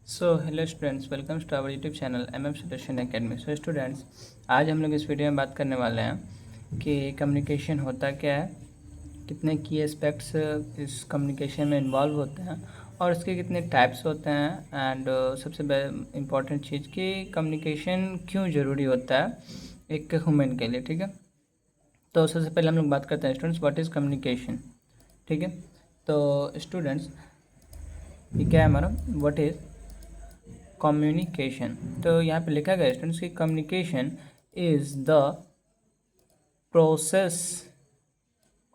Hello students, welcome to our YouTube channel solution academy. So students, आज हम लोग इस वीडियो में बात करने वाले हैं कि कम्युनिकेशन होता क्या है, कितने की एस्पेक्ट्स इस कम्युनिकेशन में इन्वॉल्व होते हैं और इसके कितने टाइप्स होते हैं। एंड सबसे इम्पॉर्टेंट चीज़ कि कम्युनिकेशन क्यों ज़रूरी होता है एक ह्यूमन के लिए। ठीक है, तो सबसे पहले हम लोग बात करते हैं स्टूडेंट्स, व्हाट इज़ कम्युनिकेशन। ठीक है, तो स्टूडेंट्स ये क्या है हमारा, व्हाट इज़ कम्युनिकेशन। तो यहाँ पे लिखा गया स्टूडेंट्स कि communication is the process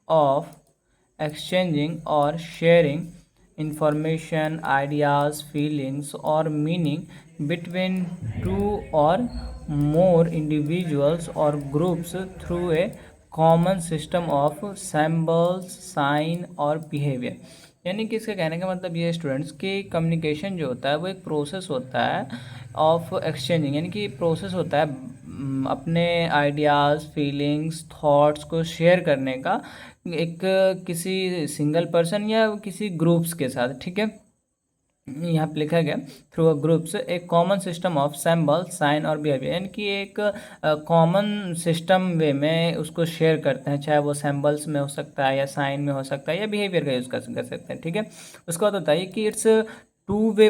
of exchanging और शेयरिंग इंफॉर्मेशन, आइडियाज़, फीलिंग्स और मीनिंग बिटवीन टू और मोर इंडिविजुअल्स और groups through a common system of symbols, sign और बिहेवियर। यानी कि इसके कहने का मतलब ये है स्टूडेंट्स कि कम्युनिकेशन जो होता है वो एक प्रोसेस होता है ऑफ एक्सचेंजिंग, यानी कि प्रोसेस होता है अपने आइडियाज़, फीलिंग्स, थॉट्स को शेयर करने का एक किसी सिंगल पर्सन या किसी ग्रुप्स के साथ। ठीक है, यहाँ पे लिखा गया थ्रू अ ग्रुप्स एक common system of symbol, sign और बिहेवियर, यानी कि एक कॉमन सिस्टम वे में उसको शेयर करते हैं, चाहे वो सिंबल्स में हो सकता है या साइन में हो सकता है या बिहेवियर का यूज़ कर सकते हैं। ठीक है, उसके बाद होता है कि it's two way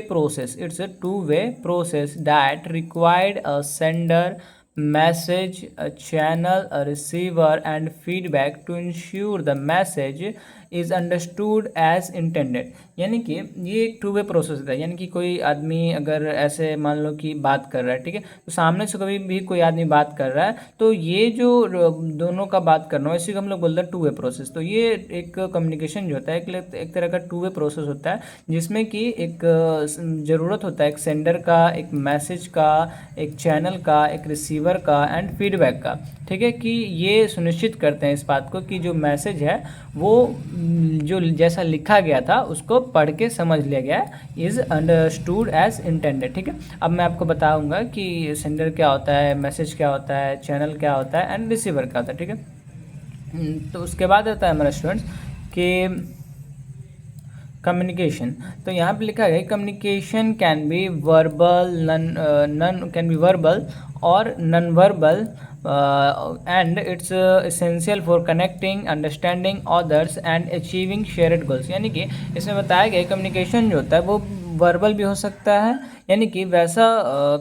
process that required a sender, message, a channel, a receiver and feedback to ensure the message is understood as intended। यानी कि ये एक टू वे प्रोसेस है, यानी कि कोई आदमी अगर ऐसे मान लो कि बात कर रहा है, ठीक है, तो सामने से कभी भी कोई आदमी बात कर रहा है तो ये जो दोनों का बात करना हो इसी को हम लोग बोलते हैं टू वे प्रोसेस। तो ये एक कम्युनिकेशन जो होता है एक तरह का टू वे प्रोसेस होता है जिसमें कि एक ज़रूरत होता है एक सेंडर का, एक मैसेज का, एक चैनल का, एक रिसीवर का एंड फीडबैक का। ठीक है, कि ये सुनिश्चित करते हैं इस बात को कि जो मैसेज है वो जो जैसा लिखा गया था उसको पढ़ के समझ लिया गया, इज़ अंडरस्टूड एज इंटेंडेड। ठीक है, अब मैं आपको बताऊंगा कि सेंडर क्या होता है, मैसेज क्या होता है, चैनल क्या होता है एंड रिसीवर क्या होता है। ठीक है, तो उसके बाद आता है हमारा स्टूडेंट्स कि कम्युनिकेशन। तो यहाँ पे लिखा है communication can be verbal, can be verbal और non verbal and it's essential for connecting, understanding others and achieving shared goals. यानी कि इसमें बताया गया कम्युनिकेशन जो होता है वो वर्बल भी हो सकता है, यानी कि वैसा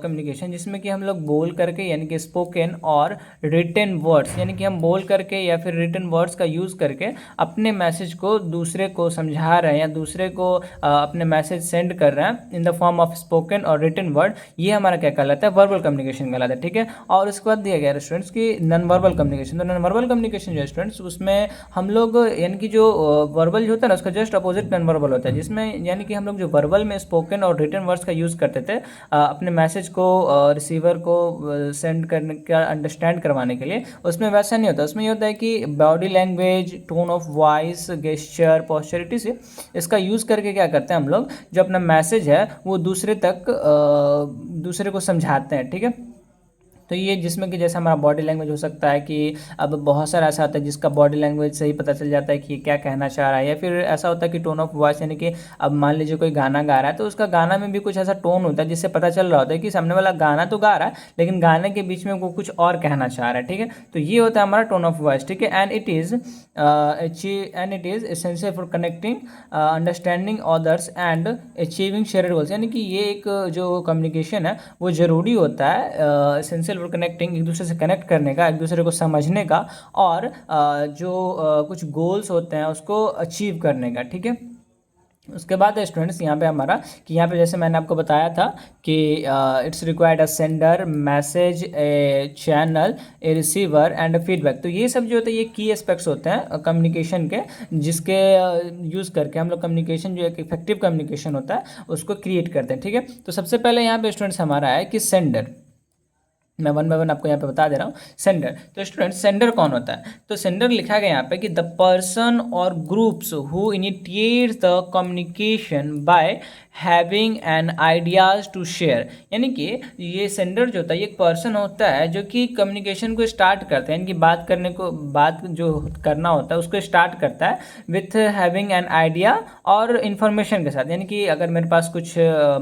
कम्युनिकेशन जिसमें कि हम लोग बोल करके, यानी कि स्पोकन और रिटन वर्ड्स, यानी कि हम बोल करके या फिर रिटन वर्ड्स का यूज़ करके अपने मैसेज को दूसरे को समझा रहे हैं या दूसरे को अपने मैसेज सेंड कर रहे हैं in the form of spoken और रिटन वर्ड, ये हमारा क्या कहलाता है, वर्बल कम्युनिकेशन कहलाता है। ठीक है, और उसके बाद दिया गया है स्टूडेंट्स की नॉन वर्बल कम्युनिकेशन। तो नॉन वर्बल कम्युनिकेशन जो है स्टूडेंट्स उसमें हम लोग यानी कि जो वर्बल जो होता है ना उसका जस्ट अपोजिट नॉन वर्बल होता है, जिसमें यानी कि हम लोग जो वर्बल में स्पोकन और रिटन वर्ड्स का यूज़ करते थे अपने मैसेज को रिसीवर को सेंड करने का अंडरस्टैंड करवाने के लिए, उसमें वैसा नहीं होता। उसमें ये होता है कि body language, tone of voice, gesture, पॉस्चरिटी से इसका यूज़ करके क्या करते हैं हम लोग, जो अपना मैसेज है वो दूसरे तक दूसरे को समझाते हैं। ठीक है, तो ये जिसमें कि जैसे हमारा बॉडी लैंग्वेज हो सकता है कि अब बहुत सारा ऐसा होता है जिसका बॉडी लैंग्वेज से ही पता चल जाता है कि क्या कहना चाह रहा है, या फिर ऐसा होता है कि टोन ऑफ वॉइस, यानी कि अब मान लीजिए कोई गाना गा रहा है तो उसका गाना में भी कुछ ऐसा टोन होता है जिससे पता चल रहा होता है कि सामने वाला गाना तो गा रहा है लेकिन गाने के बीच में वो कुछ और कहना चाह रहा है। ठीक है, तो ये होता है हमारा टोन ऑफ वॉइस। ठीक है, and it is essential for connecting, understanding others and achieving shared goals. यानी कि ये एक जो कम्युनिकेशन है वो ज़रूरी होता है, एसेंशियल फॉर कनेक्टिंग, एक दूसरे से कनेक्ट करने का, एक दूसरे को समझने का और जो कुछ गोल्स होते हैं उसको अचीव करने का। ठीक है, उसके बाद है स्टूडेंट्स यहाँ पे हमारा कि यहाँ पे जैसे मैंने आपको बताया था कि it's required a sender, message, A channel, A receiver and feedback. तो ये सब जो होता है ये की एस्पेक्ट्स होते हैं कम्युनिकेशन के, जिसके यूज़ करके हम लोग कम्युनिकेशन जो एक इफेक्टिव कम्युनिकेशन होता है उसको क्रिएट करते हैं। ठीक है, तो सबसे पहले यहाँ पे स्टूडेंट्स हमारा है कि सेंडर। मैं वन बाय वन आपको यहाँ पे बता दे रहा हूँ। सेंडर, तो स्टूडेंट सेंडर कौन होता है? तो सेंडर लिखा गया यहाँ पे कि द पर्सन और groups who initiates the communication by having an ideas to share. यानी कि ये सेंडर जो होता है ये एक पर्सन होता है जो कि कम्युनिकेशन को स्टार्ट करता है, यानी कि बात जो करना होता है उसको स्टार्ट करता है विथ हैविंग एन आइडिया और इन्फॉर्मेशन के साथ। यानी कि अगर मेरे पास कुछ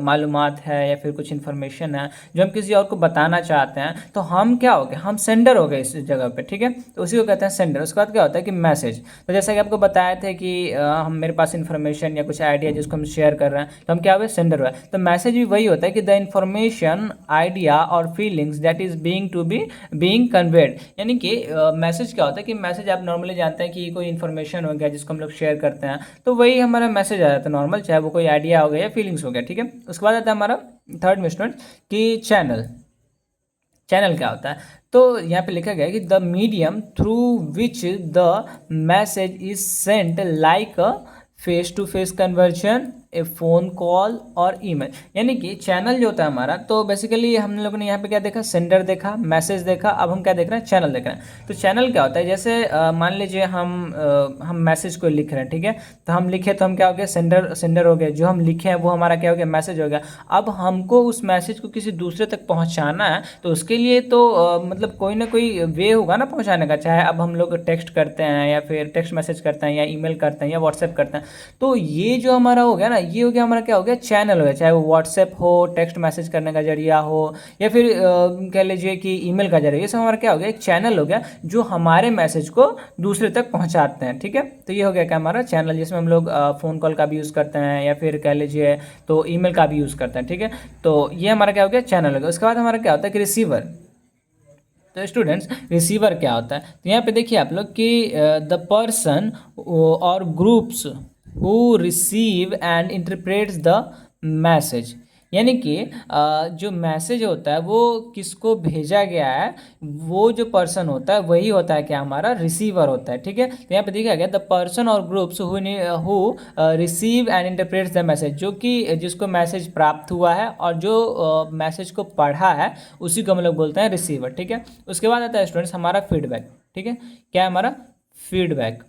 मालूमात है या फिर कुछ इन्फॉर्मेशन है जो हम किसी और को बताना चाहते हैं, तो हम क्या हो गए, हम सेंडर हो गए इस जगह पे, ठीक है। तो उसी को कहते हैं सेंडर। उसके बाद क्या होता है कि मैसेज। तो जैसा कि आपको बताया थे कि हम मेरे पास इन्फॉर्मेशन या कुछ आइडिया जिसको हम शेयर कर रहे हैं तो हम क्या हुए, सेंडर हुआ। तो मैसेज भी वही होता है कि द इन्फॉर्मेशन, आइडिया और feelings that is being conveyed. यानी कि मैसेज क्या होता है कि मैसेज आप नॉर्मली जानते हैं कि कोई इन्फॉर्मेशन हो गया जिसको हम लोग शेयर करते हैं, तो वही हमारा मैसेज आ जाता है नॉर्मल, चाहे वो कोई आइडिया हो गया या फीलिंग्स हो गया, ठीक है। उसके बाद आता है हमारा थर्ड में स्टूडेंट कि चैनल। चैनल क्या होता है? तो यहाँ पे लिखा गया है कि the medium through which the message is sent like a face to face conversion, a phone call और ईमेल। यानी कि चैनल जो होता है हमारा, तो बेसिकली हम लोगों ने यहाँ पे क्या देखा, सेंडर देखा, मैसेज देखा, अब हम क्या देख रहे हैं, चैनल देख रहे हैं। तो चैनल क्या होता है, जैसे मान लीजिए हम मैसेज को लिख रहे हैं, ठीक है। तो हम लिखे तो हम क्या हो गया, सेंडर हो गया। जो हम लिखे हैं वो हमारा क्या हो गया, मैसेज हो गया। अब हमको उस मैसेज को किसी दूसरे तक पहुँचाना है, तो उसके लिए तो मतलब कोई ना कोई वे होगा ना पहुँचाने का। चाहे अब हम लोग टेक्स्ट करते हैं या फिर टेक्स्ट मैसेज करते हैं या ईमेल करते हैं या व्हाट्सएप करते हैं, तो ये जो हमारा हो गया ना, ये हो गया हमारा क्या हो गया, चैनल हो गया। चाहे वो व्हाट्सएप हो, टेक्स्ट मैसेज करने का जरिया हो, या फिर कह लीजिए कि ईमेल का जरिया, ये सब हमारा क्या हो गया, एक चैनल हो गया जो हमारे मैसेज को दूसरे तक पहुंचाते हैं, ठीक है। तो ये हो गया क्या, हमारा चैनल, जिसमें हम लोग फ़ोन कॉल का भी यूज़ करते हैं या फिर कह लीजिए तो ईमेल का भी यूज़ करते हैं, ठीक है। तो ये हमारा क्या हो गया, चैनल हो गया। उसके बाद हमारा क्या होता है कि रिसीवर। तो स्टूडेंट्स रिसीवर क्या होता है? तो यहाँ पे देखिए आप लोग कि द पर्सन और groups who receive and interprets the message. यानी कि जो मैसेज होता है वो किसको भेजा गया है, वो जो पर्सन होता है वही होता है क्या, हमारा रिसीवर होता है, ठीक है। तो यहाँ पे देखा गया द पर्सन और groups who receive and interprets the message, जो कि जिसको मैसेज प्राप्त हुआ है और जो मैसेज को पढ़ा है उसी को हम लोग बोलते हैं रिसीवर, ठीक है। उसके बाद आता है स्टूडेंट्स हमारा फीडबैक, ठीक है। क्या है हमारा फीडबैक?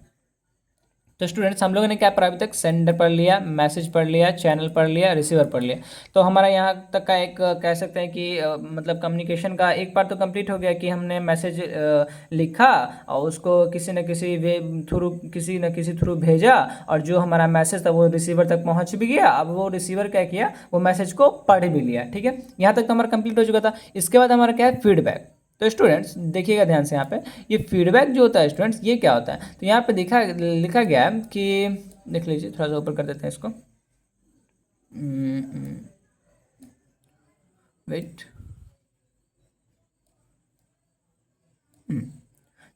तो स्टूडेंट्स हम लोगों ने क्या पढ़ा अभी तक, सेंडर पढ़ लिया, मैसेज पढ़ लिया, चैनल पढ़ लिया, रिसीवर पढ़ लिया। तो हमारा यहाँ तक का एक कह सकते हैं कि मतलब कम्युनिकेशन का एक पार्ट तो कंप्लीट हो गया कि हमने मैसेज लिखा और उसको किसी न किसी वे थ्रू किसी थ्रू भेजा, और जो हमारा मैसेज था वो रिसीवर तक पहुँच भी गया। अब वो रिसीवर क्या किया, वो मैसेज को पढ़ भी लिया, ठीक है। यहाँ तक तो हमारा कंप्लीट हो चुका था। इसके बाद हमारा क्या है, फीडबैक। तो स्टूडेंट्स देखिएगा ध्यान से, यहाँ पे ये फीडबैक जो होता है स्टूडेंट्स, ये क्या होता है? तो यहाँ पे लिखा गया है कि, देख लीजिए थोड़ा सा ऊपर कर देते हैं इसको, वेट।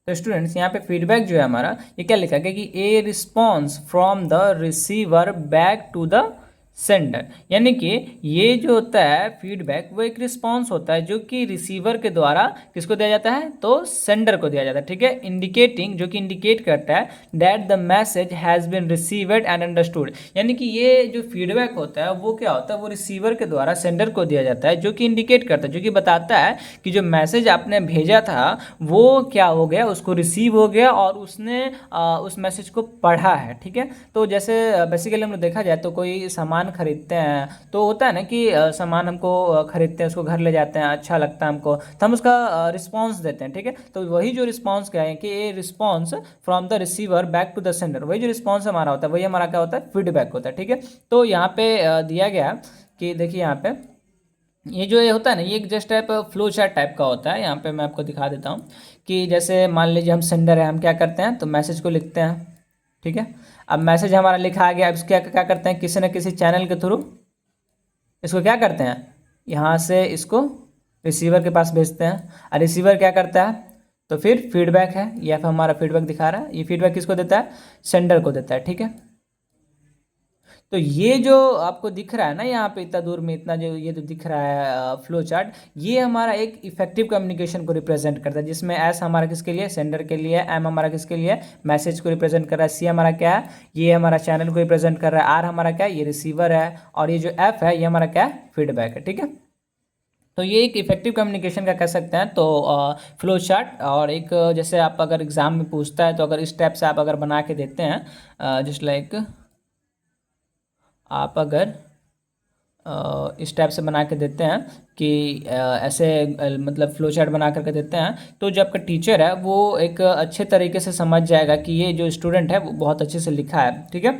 तो स्टूडेंट्स यहाँ पे फीडबैक जो है हमारा, ये क्या लिखा गया कि a response from the receiver back to the sender. यानी कि ये जो होता है फीडबैक, वो एक रिस्पॉन्स होता है जो कि रिसीवर के द्वारा किसको दिया जाता है, तो सेंडर को दिया जाता है, ठीक है। इंडिकेटिंग, जो कि इंडिकेट करता है that the message has been received and understood. यानी कि ये जो फीडबैक होता है वो क्या होता है, वो रिसीवर के द्वारा सेंडर को दिया जाता है, जो कि इंडिकेट करता है, जो कि बताता है कि जो मैसेज आपने भेजा था वो क्या हो गया, उसको रिसीव हो गया और उसने उस मैसेज को पढ़ा है, ठीक है। तो जैसे बेसिकली हम लोग देखा जाए तो कोई सामान खरीदते हैं तो होता है ना कि सामान हमको खरीदते हैं, उसको घर ले जाते हैं, अच्छा लगता है हमको, तो हम उसका रिस्पांस देते हैं, ठीक है। तो वही जो रिस्पांस क्या है कि ये response from the receiver back to the sender, वही जो रिस्पांस हमारा होता है वही हमारा क्या होता है, फीडबैक होता है, ठीक है। तो यहाँ पे दिया गया कि देखिए यहाँ पे ये जो ये होता है ना, ये एक just type flow chart type का होता है। यहाँ पे मैं आपको दिखा देता हूँ कि जैसे मान लीजिए हम सेंडर है, हम क्या करते हैं, तो मैसेज को लिखते हैं, ठीक है। अब मैसेज हमारा लिखा आ गया, अब इसको क्या करते हैं, किसी न किसी चैनल के थ्रू इसको क्या करते हैं, यहाँ से इसको रिसीवर के पास भेजते हैं, और रिसीवर क्या करता है, तो फिर फीडबैक है, या फिर हमारा फीडबैक दिखा रहा है, ये फीडबैक किसको देता है, सेंडर को देता है, ठीक है। तो ये जो आपको दिख रहा है ना यहाँ पे इतना दूर में, इतना जो ये जो दिख रहा है फ्लो चार्ट, ये हमारा एक इफेक्टिव कम्युनिकेशन को रिप्रेजेंट करता है, जिसमें एस हमारा किसके लिए, सेंडर के लिए, एम हमारा किसके लिए, मैसेज को रिप्रेजेंट कर रहा है, सी हमारा क्या है, ये हमारा चैनल को रिप्रेजेंट कर रहा है, आर हमारा क्या है, ये रिसीवर है, और ये जो एफ है ये हमारा क्या है, फीडबैक है, ठीक है। तो ये एक इफेक्टिव कम्युनिकेशन का कह सकते हैं। तो फ्लो चार्ट और एक जैसे आप अगर एग्ज़ाम में पूछता है तो अगर इस टाइप से आप अगर बना के देते हैं, जस्ट लाइक आप अगर इस टाइप से बना के देते हैं कि ऐसे मतलब फ्लो चार्ट बना करके देते हैं, तो जो आपका टीचर है वो एक अच्छे तरीके से समझ जाएगा कि ये जो स्टूडेंट है वो बहुत अच्छे से लिखा है। ठीक है,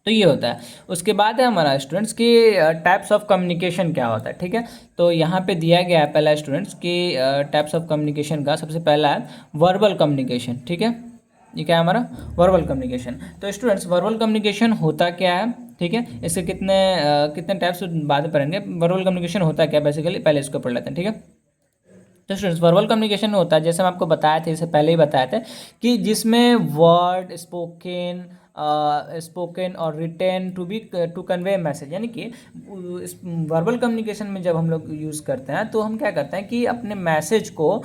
तो ये होता है। उसके बाद है हमारा स्टूडेंट्स की टाइप्स ऑफ कम्युनिकेशन क्या होता है। ठीक है, तो यहाँ पे दिया गया है पहला स्टूडेंट्स की टाइप्स ऑफ कम्युनिकेशन का। सबसे पहला है वर्बल कम्युनिकेशन। ठीक है, ये क्या है हमारा वर्बल कम्युनिकेशन। तो स्टूडेंट्स वर्बल कम्युनिकेशन होता क्या है, ठीक है, इसके कितने टाइप्स बाद में पढ़ेंगे। वर्बल कम्युनिकेशन होता क्या बेसिकली, पहले इसको पढ़ लेते हैं। ठीक है, तो स्टूडेंट्स वर्बल कम्युनिकेशन होता है जैसे हम आपको बताए थे, इससे पहले ही बताए थे कि जिसमें वर्ड स्पोकन और रिटेन टू कन्वे मैसेज, यानी कि इस वर्बल कम्युनिकेशन में जब हम लोग यूज़ करते हैं तो हम क्या करते हैं कि अपने मैसेज को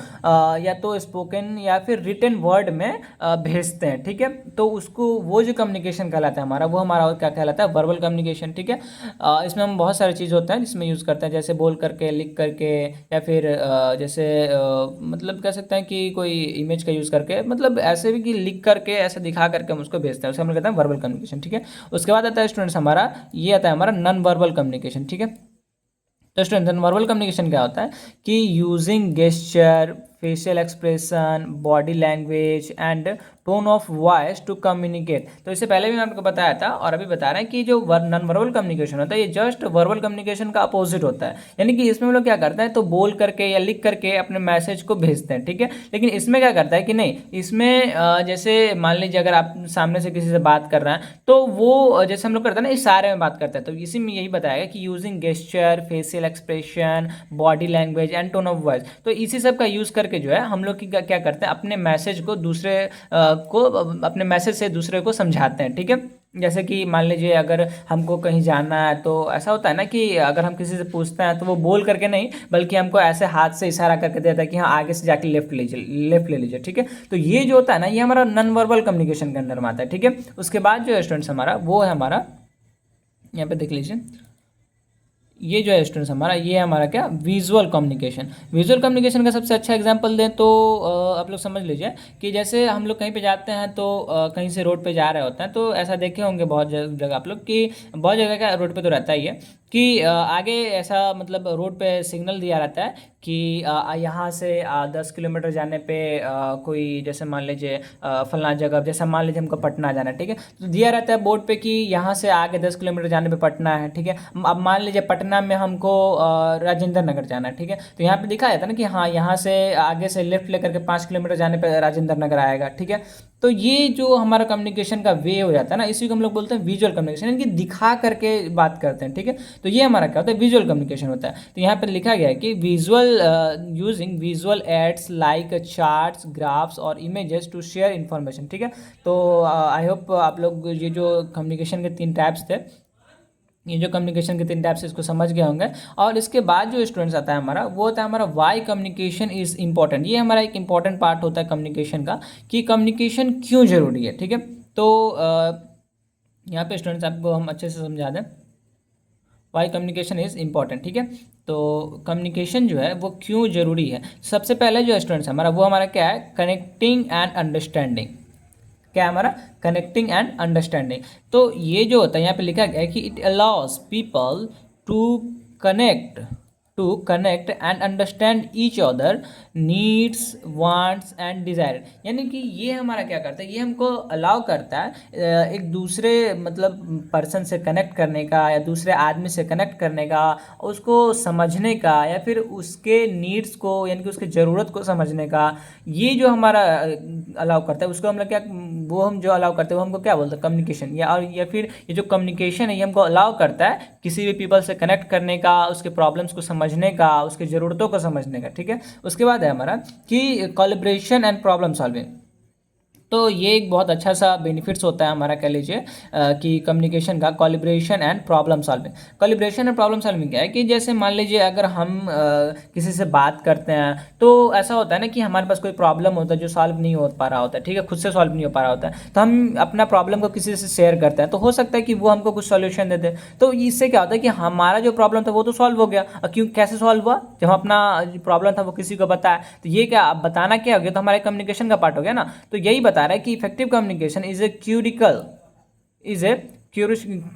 या तो स्पोकन या फिर रिटेन वर्ड में भेजते हैं। ठीक है, तो उसको वो जो कम्युनिकेशन कहलाता है हमारा, वो हमारा क्या कहलाता है वर्बल कम्युनिकेशन। ठीक है, इसमें हम बहुत सारी चीज़ होता है जिसमें यूज़ करते हैं, जैसे बोल करके, लिख करके, या फिर जैसे मतलब कह सकते हैं कि कोई इमेज का यूज़ करके, मतलब ऐसे भी कि लिख करके ऐसे दिखा करके हम उसको भेजते हैं, उसे हम लोग कहते हैं वर्बल कम्युनिकेशन। ठीक है, उसके बाद आता है स्टूडेंट्स हमारा, ये आता है हमारा नॉन वर्बल कम्युनिकेशन। ठीक है, तो स्टूडेंट नॉन वर्बल कम्युनिकेशन क्या होता है कि using gesture, facial expression, body language and tone of voice to communicate. तो इससे पहले भी मैं आपको बताया था और अभी बता रहे हैं कि जो नॉन वर्बल कम्युनिकेशन होता है ये जस्ट वर्बल कम्युनिकेशन का अपोजिट होता है, यानी कि इसमें हम लोग क्या करते हैं तो बोल करके या लिख करके अपने मैसेज को भेजते हैं। ठीक है, लेकिन इसमें क्या करता है कि नहीं, इसमें जैसे मान लीजिए अगर आप सामने से किसी से बात कर रहे हैं तो वो जैसे हम लोग करते हैं ना इशारे में बात करते हैं, तो इसी में यही बताया कि using gesture, facial expression, body language and tone of voice, तो इसी सब का यूज़ करके जो है हम लोग क्या करते हैं अपने मैसेज को दूसरे को अपने मैसेज से दूसरे को समझाते हैं। ठीक है, जैसे कि मान लीजिए अगर हमको कहीं जाना है तो ऐसा होता है ना कि अगर हम किसी से पूछते हैं तो वो बोल करके नहीं बल्कि हमको ऐसे हाथ से इशारा करके देता है कि हाँ आगे से जाके लेफ्ट ले लीजिए। ठीक है, तो ये जो होता है ना ये हमारा नॉन वर्बल कम्युनिकेशन के अंदर में आता है। ठीक है, उसके बाद जो स्टूडेंट्स हमारा वो है हमारा, यहाँ पे देख लीजिए, ये जो है स्टूडेंट्स हमारा, ये है हमारा क्या विजुअल कम्युनिकेशन। विजुअल कम्युनिकेशन का सबसे अच्छा एग्जांपल दें तो आप लोग समझ लीजिए कि जैसे हम लोग कहीं पे जाते हैं तो कहीं से रोड पे जा रहे होते हैं तो ऐसा देखे होंगे बहुत जगह आप लोग कि बहुत जगह का रोड पे तो रहता ही है कि आगे ऐसा मतलब रोड पे सिग्नल दिया रहता है कि यहाँ से 10 किलोमीटर जाने पे कोई जैसे मान लीजिए फलना जगह, जैसे मान लीजिए हमको पटना जाना है। ठीक है, तो दिया रहता है बोर्ड पे कि यहाँ से आगे 10 किलोमीटर जाने पे पटना है। ठीक है, अब मान लीजिए पटना में हमको राजेंद्र नगर जाना है। ठीक है, तो यहाँ पे दिखा जाता है ना कि हाँ यहाँ से आगे से लेफ्ट लेकर के 5 किलोमीटर जाने पे राजेंद्र नगर आएगा। ठीक है, तो ये जो हमारा कम्युनिकेशन का वे हो जाता है ना इसी को हम लोग बोलते हैं विजुअल कम्युनिकेशन, यानी कि दिखा करके बात करते हैं। ठीक है, तो ये हमारा क्या होता है विजुअल कम्युनिकेशन होता है। तो यहाँ पर लिखा गया है कि visual using visual aids like charts, graphs और इमेजेस टू शेयर इन्फॉर्मेशन। ठीक है, तो आई होप आप लोग ये जो कम्युनिकेशन के 3 टाइप्स थे, ये जो कम्युनिकेशन के 3 टाइप्स इसको समझ गए होंगे। और इसके बाद जो स्टूडेंट्स आता है हमारा वो होता है हमारा वाई कम्युनिकेशन इज़ इंपॉर्टेंट। ये हमारा एक इंपॉर्टेंट पार्ट होता है कम्युनिकेशन का कि कम्युनिकेशन क्यों जरूरी है। ठीक है, तो यहाँ पे स्टूडेंट्स आपको हम अच्छे से समझा दें वाई कम्युनिकेशन इज़ इंपॉर्टेंट। ठीक है, तो कम्युनिकेशन जो है वो क्यों जरूरी है। सबसे पहले जो स्टूडेंट्स हमारा वो हमारा क्या है कनेक्टिंग एंड अंडरस्टैंडिंग। क्या है हमारा कनेक्टिंग एंड अंडरस्टैंडिंग। तो ये जो होता है यहाँ पे लिखा गया है कि it allows people to connect and understand each other needs, wants and desire, यानी कि ये हमारा क्या करता है, ये हमको अलाउ करता है एक दूसरे मतलब पर्सन से कनेक्ट करने का या दूसरे आदमी से कनेक्ट करने का, उसको समझने का या फिर उसके नीड्स को यानी कि उसकी ज़रूरत को समझने का। ये जो हमारा अलाउ करता है उसको हम लोग क्या, वो हम जो अलाउ करते हैं वो हमको क्या बोलते हैं कम्युनिकेशन, या फिर ये जो कम्युनिकेशन है ये हमको अलाउ करता है किसी भी पीपल से कनेक्ट करने का, उसके प्रॉब्लम्स को समझने का, उसकी ज़रूरतों को समझने का। ठीक है, उसके बाद है हमारा कि कोलैबोरेशन एंड प्रॉब्लम सॉल्विंग। तो ये एक बहुत अच्छा सा बेनिफिट्स होता है हमारा, कह लीजिए कि कम्युनिकेशन का, calibration and problem solving. Calibration and problem solving क्या है कि जैसे मान लीजिए अगर हम किसी से बात करते हैं तो ऐसा होता है ना कि हमारे पास कोई प्रॉब्लम होता है जो सॉल्व नहीं हो पा रहा होता है, ठीक है, खुद से सॉल्व नहीं हो पा रहा होता है, तो हम अपना प्रॉब्लम को किसी से शेयर करते हैं, तो हो सकता है कि वो हमको कुछ सॉल्यूशन दे दे। तो इससे क्या होता है कि हमारा जो प्रॉब्लम था वो तो सॉल्व हो गया। और क्यों, कैसे सॉल्व हुआ? जब हम अपना प्रॉब्लम था वो किसी को बताया, तो ये क्या, अब बताना क्या हो गया, तो हमारे कम्युनिकेशन का पार्ट हो गया ना। तो यही बता रहा है कि effective communication is a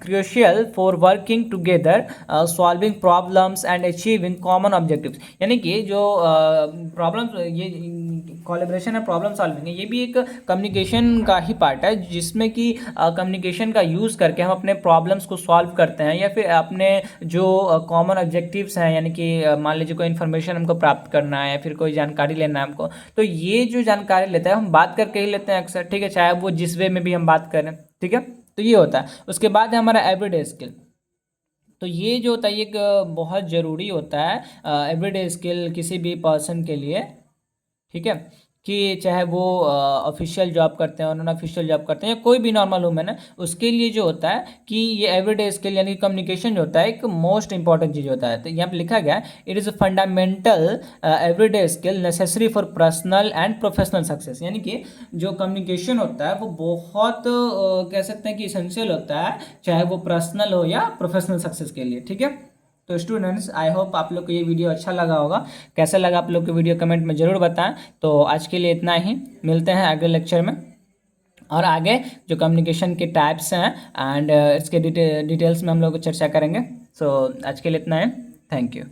crucial for working together, solving problems and achieving common objectives। यानी कि जो प्रॉब्लम, ये कोलैबोरेशन है, प्रॉब्लम सॉल्विंग है, ये भी एक कम्युनिकेशन का ही पार्ट है, जिसमें कि कम्युनिकेशन का यूज़ करके हम अपने प्रॉब्लम्स को सॉल्व करते हैं, या फिर अपने जो कॉमन ऑब्जेक्टिव्स हैं, यानी कि मान लीजिए कोई इन्फॉर्मेशन हमको प्राप्त करना है या फिर कोई जानकारी लेना है हमको, तो ये जो जानकारी लेता है हम बात करके ही लेते हैं अक्सर, ठीक है, चाहे वो जिस वे में भी हम बात करें, ठीक है। तो ये होता है। उसके बाद है हमारा एवरीडे स्किल। तो ये जो होता है ये एक बहुत ज़रूरी होता है एवरीडे स्किल किसी भी पर्सन के लिए, ठीक है, कि चाहे वो ऑफिशियल जॉब करते हैं और नॉन ऑफिशियल जॉब करते हैं, या कोई भी नॉर्मल वूमेन है, उसके लिए जो होता है कि ये एवरीडे स्किल यानी कम्युनिकेशन जो होता है एक मोस्ट इंपॉर्टेंट चीज़ होता है। तो यहाँ पे लिखा गया है, it is a fundamental everyday skill necessary for personal and professional success. यानी कि जो कम्युनिकेशन होता है वो बहुत कह सकते हैं कि इसेंशियल होता है, चाहे वो पर्सनल हो या प्रोफेशनल सक्सेस के लिए, ठीक है। तो स्टूडेंट्स, आई होप आप लोग को ये वीडियो अच्छा लगा होगा। कैसा लगा आप लोग को वीडियो कमेंट में ज़रूर बताएं। तो आज के लिए इतना ही, मिलते हैं अगले लेक्चर में, और आगे जो कम्युनिकेशन के टाइप्स हैं एंड इसके डिटेल्स में हम लोग चर्चा करेंगे। सो आज के लिए इतना है, थैंक यू।